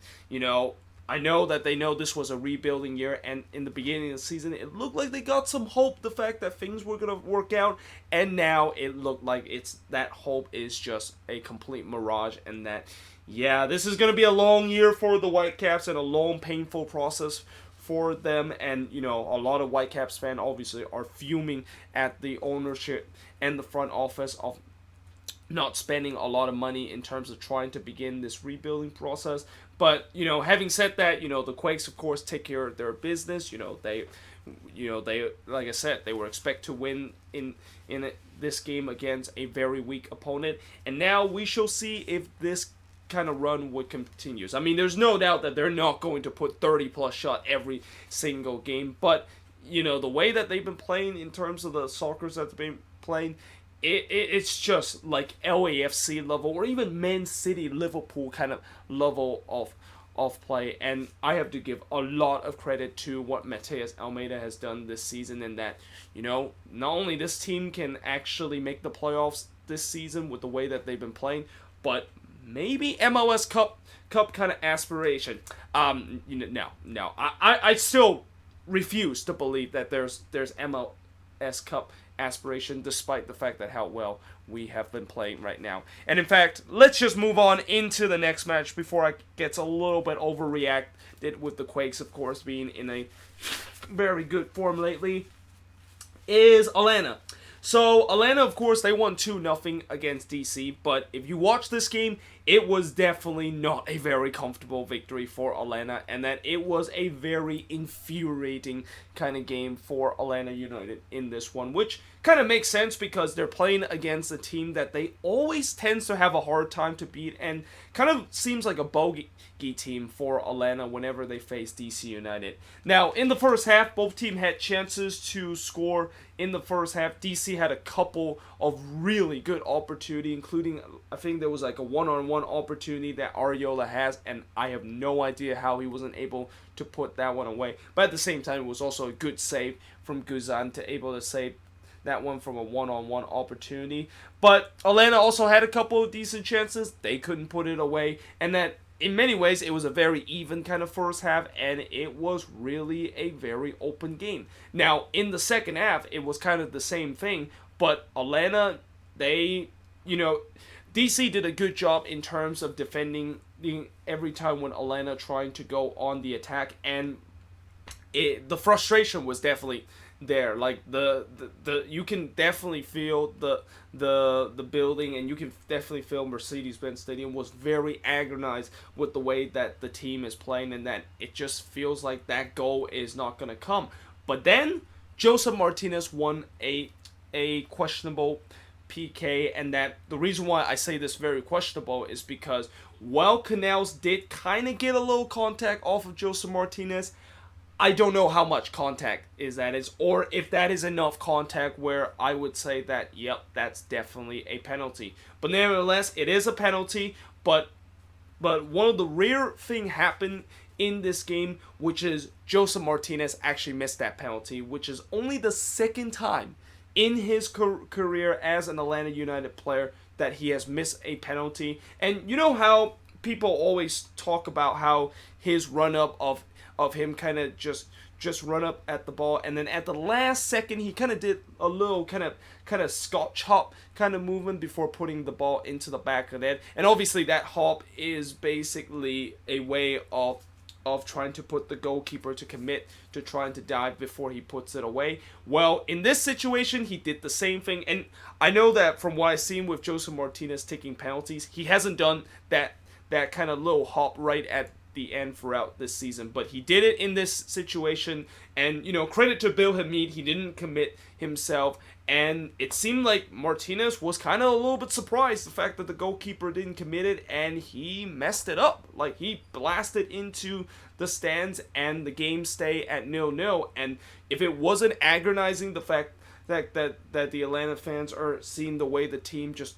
I know that they know this was a rebuilding year, and in the beginning of the season, it looked like they got some hope, the fact that things were going to work out, and now it looked like that hope is just a complete mirage, and that, yeah, this is going to be a long year for the Whitecaps and a long, painful process for them. And, a lot of Whitecaps fans obviously are fuming at the ownership and the front office of not spending a lot of money in terms of trying to begin this rebuilding process. But, having said that, the Quakes, of course, take care of their business. They, like I said, they were expect to win in this game against a very weak opponent. And now we shall see if this kind of run would continue. I mean, there's no doubt that they're not going to put 30-plus shot every single game. But, the way that they've been playing in terms of the soccer that they've been playing, it's just like LAFC level, or even Man City, Liverpool kind of level of play. And I have to give a lot of credit to what Mateus Almeida has done this season, and that, not only this team can actually make the playoffs this season with the way that they've been playing, but maybe MLS Cup kind of aspiration. No. I still refuse to believe that there's MLS Cup aspiration, despite the fact that how well we have been playing right now. And in fact, let's just move on into the next match before I get a little bit overreacted with the Quakes, of course, being in a very good form lately, is Atlanta. So Atlanta, of course, they won 2-0 against DC, but if you watch this game, it was definitely not a very comfortable victory for Atlanta, and that it was a very infuriating kind of game for Atlanta United in this one, which kind of makes sense because they're playing against a team that they always tends to have a hard time to beat, and kind of seems like a bogey team for Atlanta whenever they face DC United. Now, in the first half, both teams had chances to score in the first half. DC had a couple of really good opportunity, including, I think there was like a one-on-one opportunity that Ariola has, and I have no idea how he wasn't able to put that one away. But at the same time, it was also a good save from Guzan to able to save that one from a one-on-one opportunity. But Atlanta also had a couple of decent chances. They couldn't put it away, and that in many ways, it was a very even kind of first half, and it was really a very open game. Now, in the second half, it was kind of the same thing, but Atlanta, DC did a good job in terms of defending every time when Atlanta trying to go on the attack, and the frustration was definitely there. Like the you can definitely feel the building, and you can definitely feel Mercedes-Benz Stadium was very agonized with the way that the team is playing, and that it just feels like that goal is not going to come. But then Joseph Martinez won a questionable PK, and that the reason why I say this very questionable is because while Canals did kind of get a little contact off of Joseph Martinez, I don't know how much contact that is, or if that is enough contact where I would say that, yep, that's definitely a penalty. But nevertheless, it is a penalty, but one of the rare thing happened in this game, which is Joseph Martinez actually missed that penalty, which is only the second time in his career as an Atlanta United player that he has missed a penalty. And you know how people always talk about how his run-up of him kind of just run up at the ball, and then at the last second he kind of did a little kind of scotch hop kind of movement before putting the ball into the back of the net. And obviously that hop is basically a way of trying to put the goalkeeper to commit to trying to dive before he puts it away. Well, in this situation, he did the same thing, and I know that from what I've seen with Joseph Martinez taking penalties, he hasn't done that kind of little hop right at the end throughout this season, but he did it in this situation, and credit to Bill Hamid, he didn't commit himself, and it seemed like Martinez was kind of a little bit surprised the fact that the goalkeeper didn't commit it, and he messed it up. Like, he blasted into the stands, and the game stay at 0-0, and if it wasn't agonizing the fact that the Atlanta fans are seeing the way the team just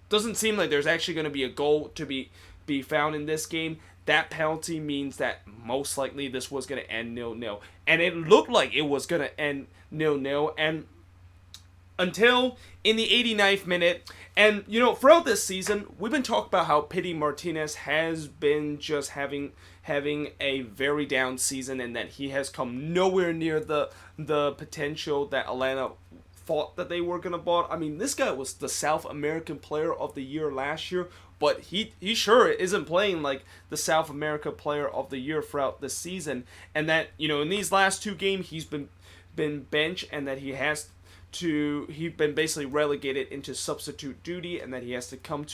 doesn't seem like there's actually going to be a goal to be found in this game, that penalty means that most likely this was going to end 0-0. And it looked like it was going to end 0-0. And until in the 89th minute, and throughout this season, we've been talking about how Pity Martinez has been just having a very down season, and that he has come nowhere near the potential that Atlanta thought that they were going to bought. I mean, this guy was the South American Player of the Year last year, but he sure isn't playing like the South America Player of the Year throughout the season. And that, in these last two games, he's been benched, and that he's been basically relegated into substitute duty, and that he has to come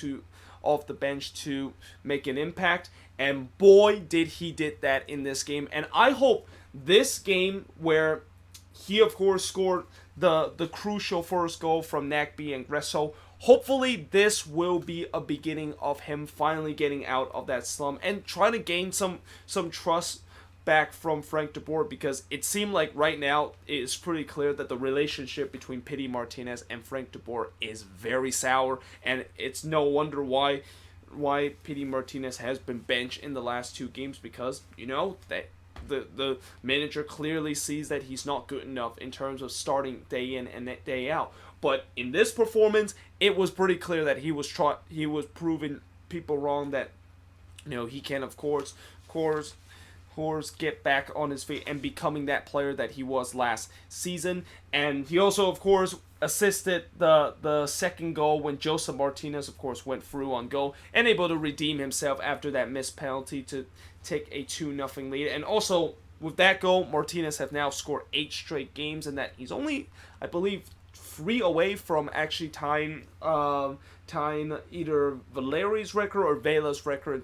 off the bench to make an impact. And boy, did that in this game. And I hope this game, where he of course scored the crucial first goal from Nagbe and Gresso, hopefully this will be a beginning of him finally getting out of that slump and trying to gain some trust back from Frank de Boer, because it seemed like right now it's pretty clear that the relationship between Pity Martinez and Frank de Boer is very sour, and it's no wonder why Pity Martinez has been benched in the last two games, because that the manager clearly sees that he's not good enough in terms of starting day in and day out. But in this performance, it was pretty clear that he was proving people wrong, that he can of course get back on his feet and becoming that player that he was last season. And he also of course assisted the second goal when Joseph Martinez of course went through on goal and able to redeem himself after that missed penalty to take a 2-0 lead. And also with that goal, Martinez have now scored 8 straight games, and that he's only, I believe, 3 away from actually tying either Valeri's record or Vela's record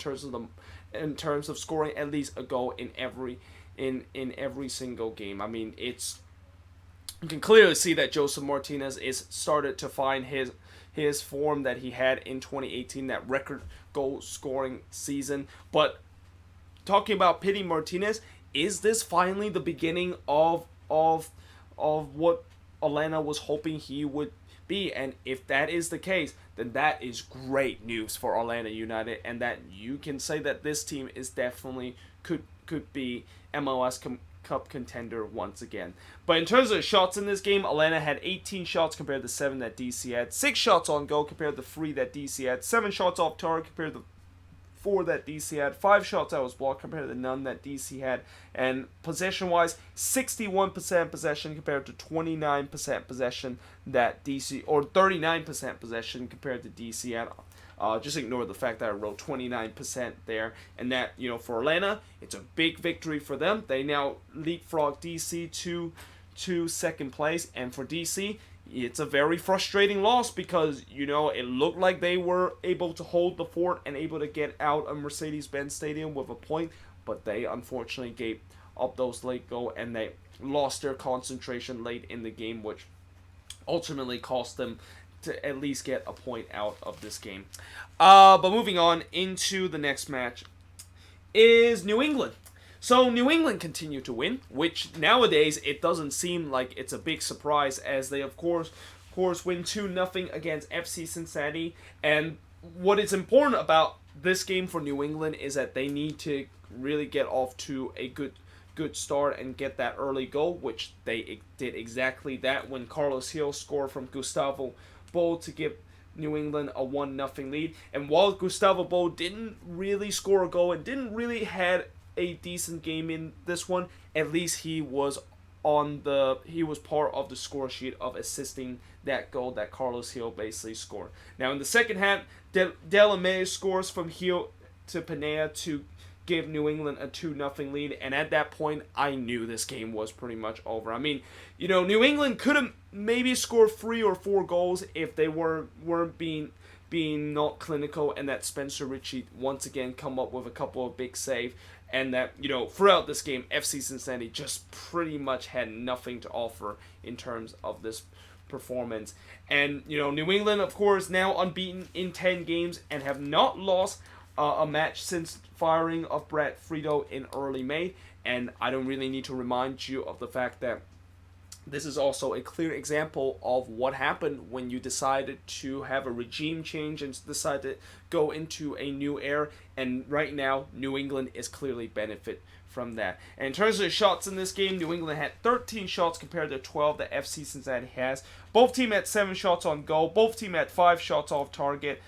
in terms of scoring at least a goal in every single game. I mean, you can clearly see that Joseph Martinez is started to find his form that he had in 2018, that record goal scoring season. But talking about Pity Martinez, is this finally the beginning of what Orlando was hoping he would be? And if that is the case, then that is great news for Orlando United, and that you can say that this team is definitely could be MLS Cup contender once again. But in terms of shots in this game, Atlanta had 18 shots compared to 7 that DC had, 6 shots on goal compared to 3 that DC had, 7 shots off target compared to 4 that DC had, 5 shots that was blocked compared to none that DC had, and possession-wise, 61% possession compared to 29% possession that DC, or 39% possession compared to DC had. Just ignore the fact that I wrote 29% there, and that, for Atlanta, it's a big victory for them. They now leapfrog DC to second place, and for DC, it's a very frustrating loss because, it looked like they were able to hold the fort and able to get out of Mercedes-Benz Stadium with a point, but they unfortunately gave up those late goals, and they lost their concentration late in the game, which ultimately cost them to at least get a point out of this game. But moving on into the next match is New England. So New England continue to win, which nowadays it doesn't seem like it's a big surprise, as they of course win 2-0 against FC Cincinnati. And what is important about this game for New England is that they need to really get off to a good start and get that early goal, which they did exactly that when Carlos Hill scored from Gustavo Bo to give New England a 1-0 lead. And while Gustavo Bo didn't really score a goal and didn't really had a decent game in this one, at least he was part of the score sheet of assisting that goal that Carlos Hill basically scored. Now in the second half, Delamay scores from Hill to Pineda to give New England a 2-0 lead, and at that point, I knew this game was pretty much over. I mean, New England could have maybe scored 3 or 4 goals if they weren't being not clinical, and that Spencer Ritchie once again come up with a couple of big saves, and that, throughout this game, FC Cincinnati just pretty much had nothing to offer in terms of this performance. And, New England, of course, now unbeaten in 10 games and have not lost a match since firing of Brad Friedel in early May, and I don't really need to remind you of the fact that this is also a clear example of what happened when you decided to have a regime change and decide to go into a new era, and right now New England is clearly benefit from that. And in terms of shots in this game, New England had 13 shots compared to 12 that FC Cincinnati has. Both teams had 7 shots on goal. Both teams had 5 shots off target.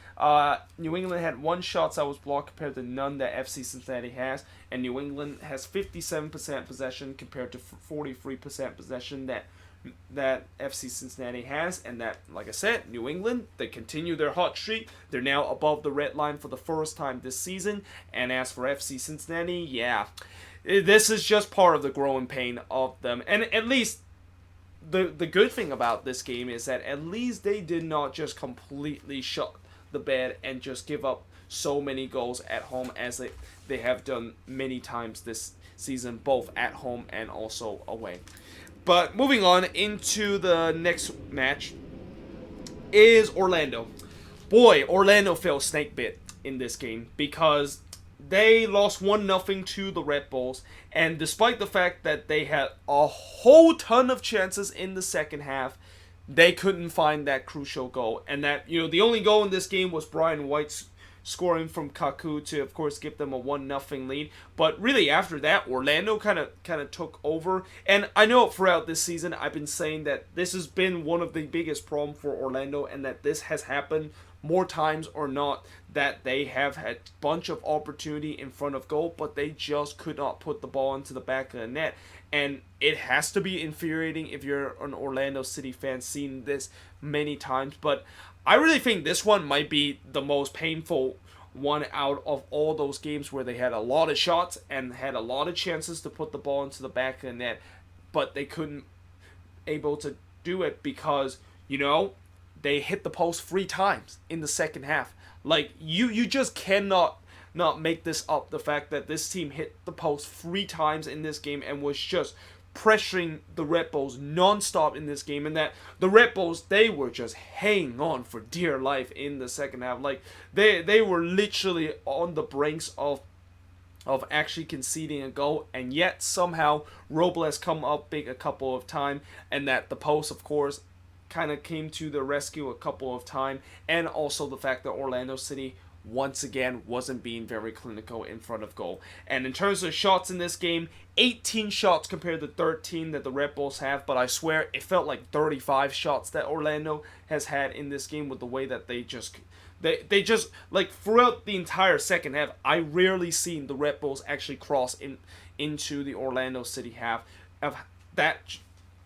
New England had 1 shot that was blocked compared to none that FC Cincinnati has. And New England has 57% possession compared to 43% possession that FC Cincinnati has. And that, like I said, New England, they continue their hot streak. They're now above the red line for the first time this season. And as for FC Cincinnati, yeah, this is just part of the growing pain of them. And at least the good thing about this game is that at least they did not just completely shut the bed and just give up so many goals at home as they have done many times this season, both at home and also away. But moving on into the next match is Orlando. Boy, Orlando fell snake bit in this game because they lost 1-0 to the Redbulls, and despite the fact that they had a whole ton of chances in the second half, they couldn't find that crucial goal. And that, the only goal in this game was Brian White scoring from Kaku to, of course, give them a 1-0 lead. But really, after that, Orlando kind of took over. And I know throughout this season, I've been saying that this has been one of the biggest problems for Orlando, and that this has happened more times or not, that they have had a bunch of opportunity in front of goal, but they just could not put the ball into the back of the net. And it has to be infuriating if you're an Orlando City fan seeing this many times. But I really think this one might be the most painful one out of all those games where they had a lot of shots and had a lot of chances to put the ball into the back of the net, but they couldn't able to do it because you know, they hit the post 3 times in the second half. Like, you just cannot not make this up. The fact that this team hit the post 3 times in this game and was just pressuring the Redbulls non-stop in this game, and that the Redbulls, they were just hanging on for dear life in the second half. Like, they were literally on the brinks of actually conceding a goal, and yet somehow Robles come up big a couple of times, and that the post, of course, kind of came to the rescue a couple of times, and also the fact that Orlando City once again wasn't being very clinical in front of goal. And in terms of shots in this game, 18 shots compared to 13 that the Red Bulls have, but I swear it felt like 35 shots that Orlando has had in this game, with the way that they just like throughout the entire second half, I rarely seen the Red Bulls actually cross into the Orlando City half. That,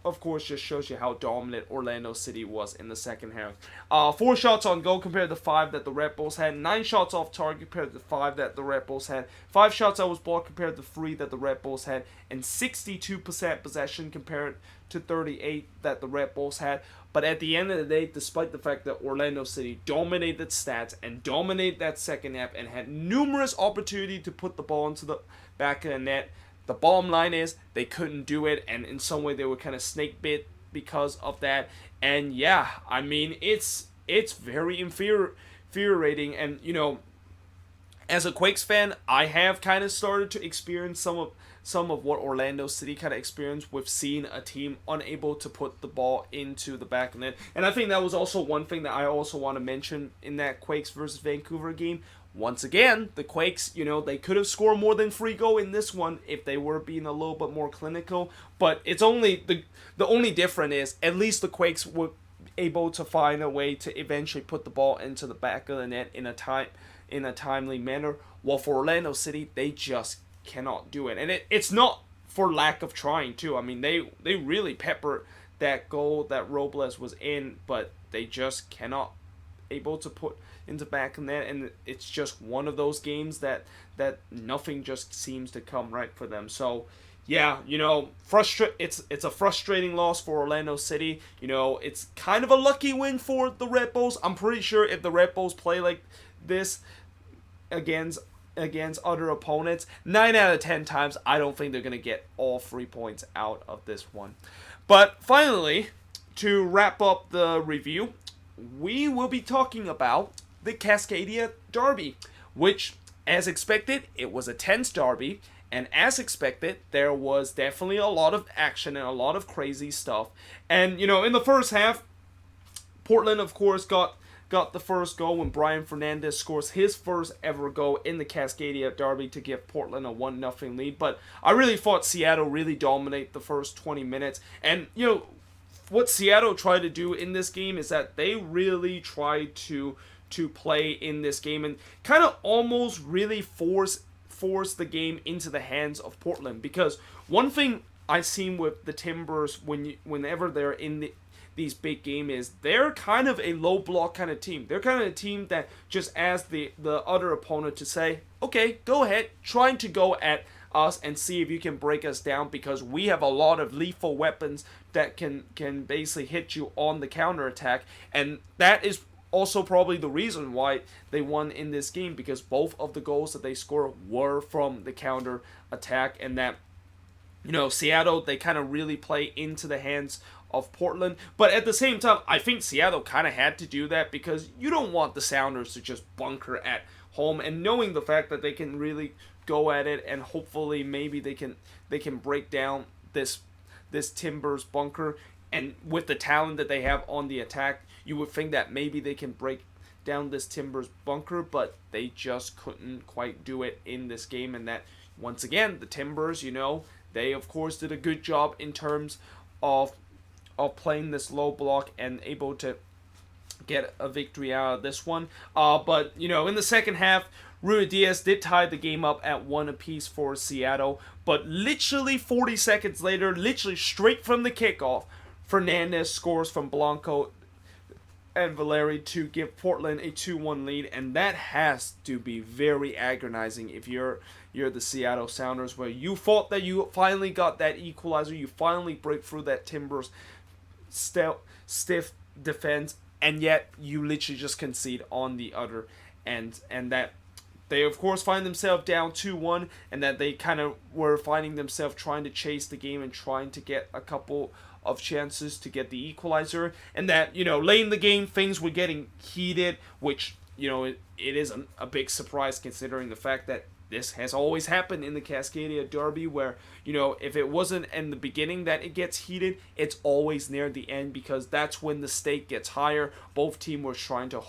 of course, just shows you how dominant Orlando City was in the second half. 4 shots on goal compared to 5 that the Red Bulls had. 9 shots off target compared to 5 that the Red Bulls had. 5 shots that was blocked compared to 3 that the Red Bulls had. And 62% possession compared to 38 that the Red Bulls had. But at the end of the day, despite the fact that Orlando City dominated stats and dominated that second half and had numerous opportunities to put the ball into the back of the net, the bottom line is they couldn't do it, and in some way they were kind of snake bit because of that. And yeah, I mean, it's very infuriating. And you know, as a Quakes fan, I have kind of started to experience some of what Orlando City kind of experienced with seeing a team unable to put the ball into the back of the net. And I think that was also one thing that I also want to mention in that Quakes versus Vancouver game. Once again, the Quakes, you know, they could have scored more than 3 goals in this one if they were being a little bit more clinical. But it's only the only difference is at least the Quakes were able to find a way to eventually put the ball into the back of the net in a timely manner. While for Orlando City, they just cannot do it, and it's not for lack of trying too. I mean, they really peppered that goal that Robles was in, but they just cannot able to put into back in that, and it's just one of those games that nothing just seems to come right for them. So yeah, you know, it's a frustrating loss for Orlando City. You know, it's kind of a lucky win for the Red Bulls. I'm pretty sure if the Red Bulls play like this against other opponents, 9 out of 10 times, I don't think they're going to get all 3 points out of this one. But finally, to wrap up the review, we will be talking about the Cascadia Derby, which, as expected, it was a tense derby, and as expected, there was definitely a lot of action and a lot of crazy stuff. And, you know, in the first half, Portland, of course, got the first goal when Brian Fernandez scores his first ever goal in the Cascadia Derby to give Portland a 1-0 lead. But I really thought Seattle really dominated the first 20 minutes. And, you know, what Seattle tried to do in this game is that they really tried to play in this game and kind of almost really force the game into the hands of Portland. Because one thing I've seen with the Timbers whenever they're in these big games is they're kind of a low block kind of team. They're kind of a team that just asks the other opponent to say, okay, go ahead, trying to go at us and see if you can break us down, because we have a lot of lethal weapons that can basically hit you on the counterattack. And that is also probably the reason why they won in this game, because both of the goals that they scored were from the counter attack, and that, you know, Seattle, they kind of really play into the hands of Portland. But at the same time, I think Seattle kind of had to do that, because you don't want the Sounders to just bunker at home, and knowing the fact that they can really go at it, and hopefully maybe they can break down this Timbers bunker. And with the talent that they have on the attack, you would think that maybe they can break down this Timbers bunker, but they just couldn't quite do it in this game. And that, once again, the Timbers, you know, they of course did a good job in terms of playing this low block and able to get a victory out of this one. But, you know, in the second half, Ruidíaz did tie the game up at 1 apiece for Seattle. But literally 40 seconds later, literally straight from the kickoff, Fernandez scores from Blanco and Valeri to give Portland a 2-1 lead. And that has to be very agonizing if you're the Seattle Sounders, where you thought that you finally got that equalizer, you finally break through that Timbers stiff defense, and yet you literally just concede on the other end, and that they of course find themselves down 2-1, and that they kind of were finding themselves trying to chase the game and trying to get a couple of chances to get the equalizer, and that, you know, late in the game things were getting heated, which, you know, it is a big surprise considering the fact that this has always happened in the Cascadia Derby, where, you know, if it wasn't in the beginning that it gets heated, it's always near the end, because that's when the stake gets higher. Both teams were trying to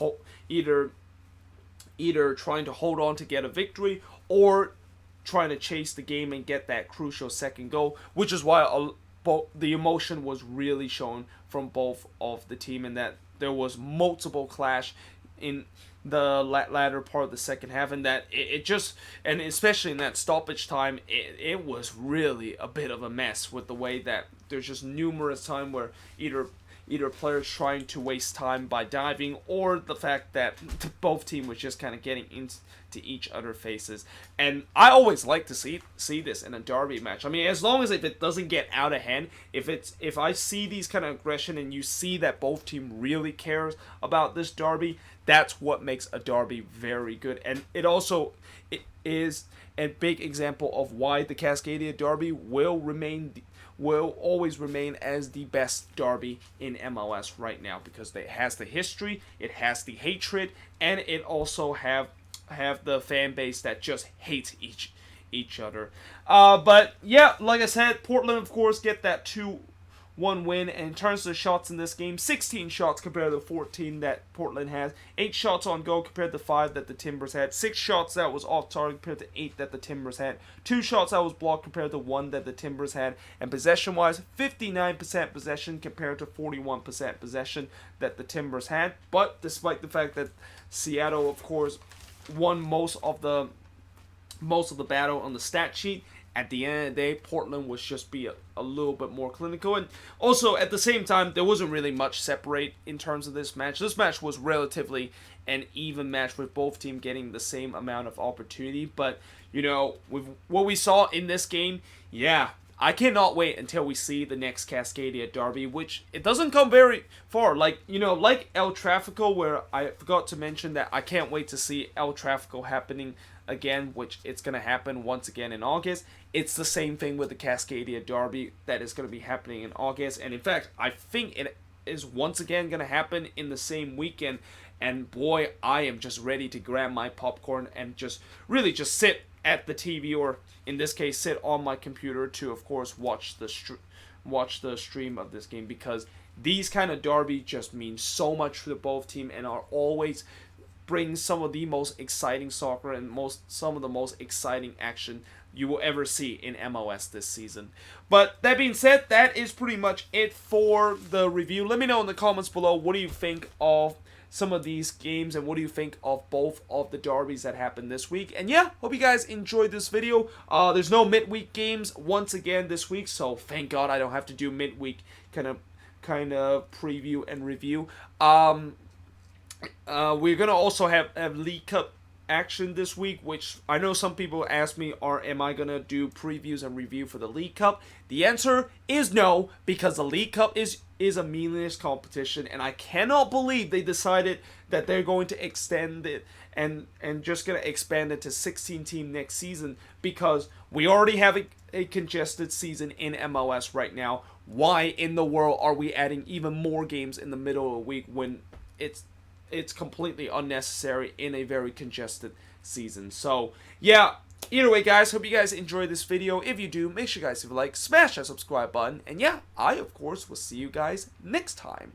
either trying to hold on to get a victory, or trying to chase the game and get that crucial second goal, which is why the emotion was really shown from both of the team, and that there was multiple clash in the latter part of the second half, and that it just, and especially in that stoppage time, it was really a bit of a mess, with the way that there's just numerous times where either players trying to waste time by diving, or the fact that both teams was just kind of getting into each other's faces. And I always like to see this in a derby match. I mean, as long as if it doesn't get out of hand, if I see these kind of aggression and you see that both team really cares about this derby, that's what makes a derby very good. And it is a big example of why the Cascadia Derby will always remain as the best derby in MLS right now, because it has the history, it has the hatred, and it also have the fan base that just hates each other. But yeah, like I said, Portland of course get that 2-1 win, and in terms of shots in this game, 16 shots compared to 14 that Portland has, 8 shots on goal compared to 5 that the Timbers had, 6 shots that was off target compared to 8 that the Timbers had, 2 shots that was blocked compared to 1 that the Timbers had, and possession-wise, 59% possession compared to 41% possession that the Timbers had. But despite the fact that Seattle, of course, won most of the battle on the stat sheet, at the end of the day, Portland was just be a little bit more clinical. And also, at the same time, there wasn't really much separate in terms of this match. This match was relatively an even match, with both teams getting the same amount of opportunity. But, you know, with what we saw in this game, yeah, I cannot wait until we see the next Cascadia Derby, which it doesn't come very far. Like, you know, like El Tráfico, where I forgot to mention that I can't wait to see El Tráfico happening again, which it's going to happen once again in August. It's the same thing with the Cascadia Derby that is going to be happening in August. And in fact, I think it is once again going to happen in the same weekend. And boy, I am just ready to grab my popcorn and just really just sit at the TV, or in this case, sit on my computer to, of course, watch the stream of this game, because these kind of derby just mean so much for both teams and are always bring some of the most exciting soccer and some of the most exciting action you will ever see in MLS this season. But that being said, that is pretty much it for the review. Let me know in the comments below, what do you think of some of these games, and what do you think of both of the derbies that happened this week? And yeah, hope you guys enjoyed this video. There's no midweek games once again this week, so thank God I don't have to do midweek kind of preview and review. We're gonna also have League Cup action this week, which I know some people ask me, am I gonna do previews and review for the League Cup? The answer is no, because the League Cup is a meaningless competition, and I cannot believe they decided that they're going to extend it and just gonna expand it to 16 team next season, because we already have a congested season in MLS right now. Why in the world are we adding even more games in the middle of the week when it's completely unnecessary in a very congested season? So yeah, either way guys, hope you guys enjoyed this video. If you do, make sure you guys leave a like, smash that subscribe button, and yeah, I of course will see you guys next time.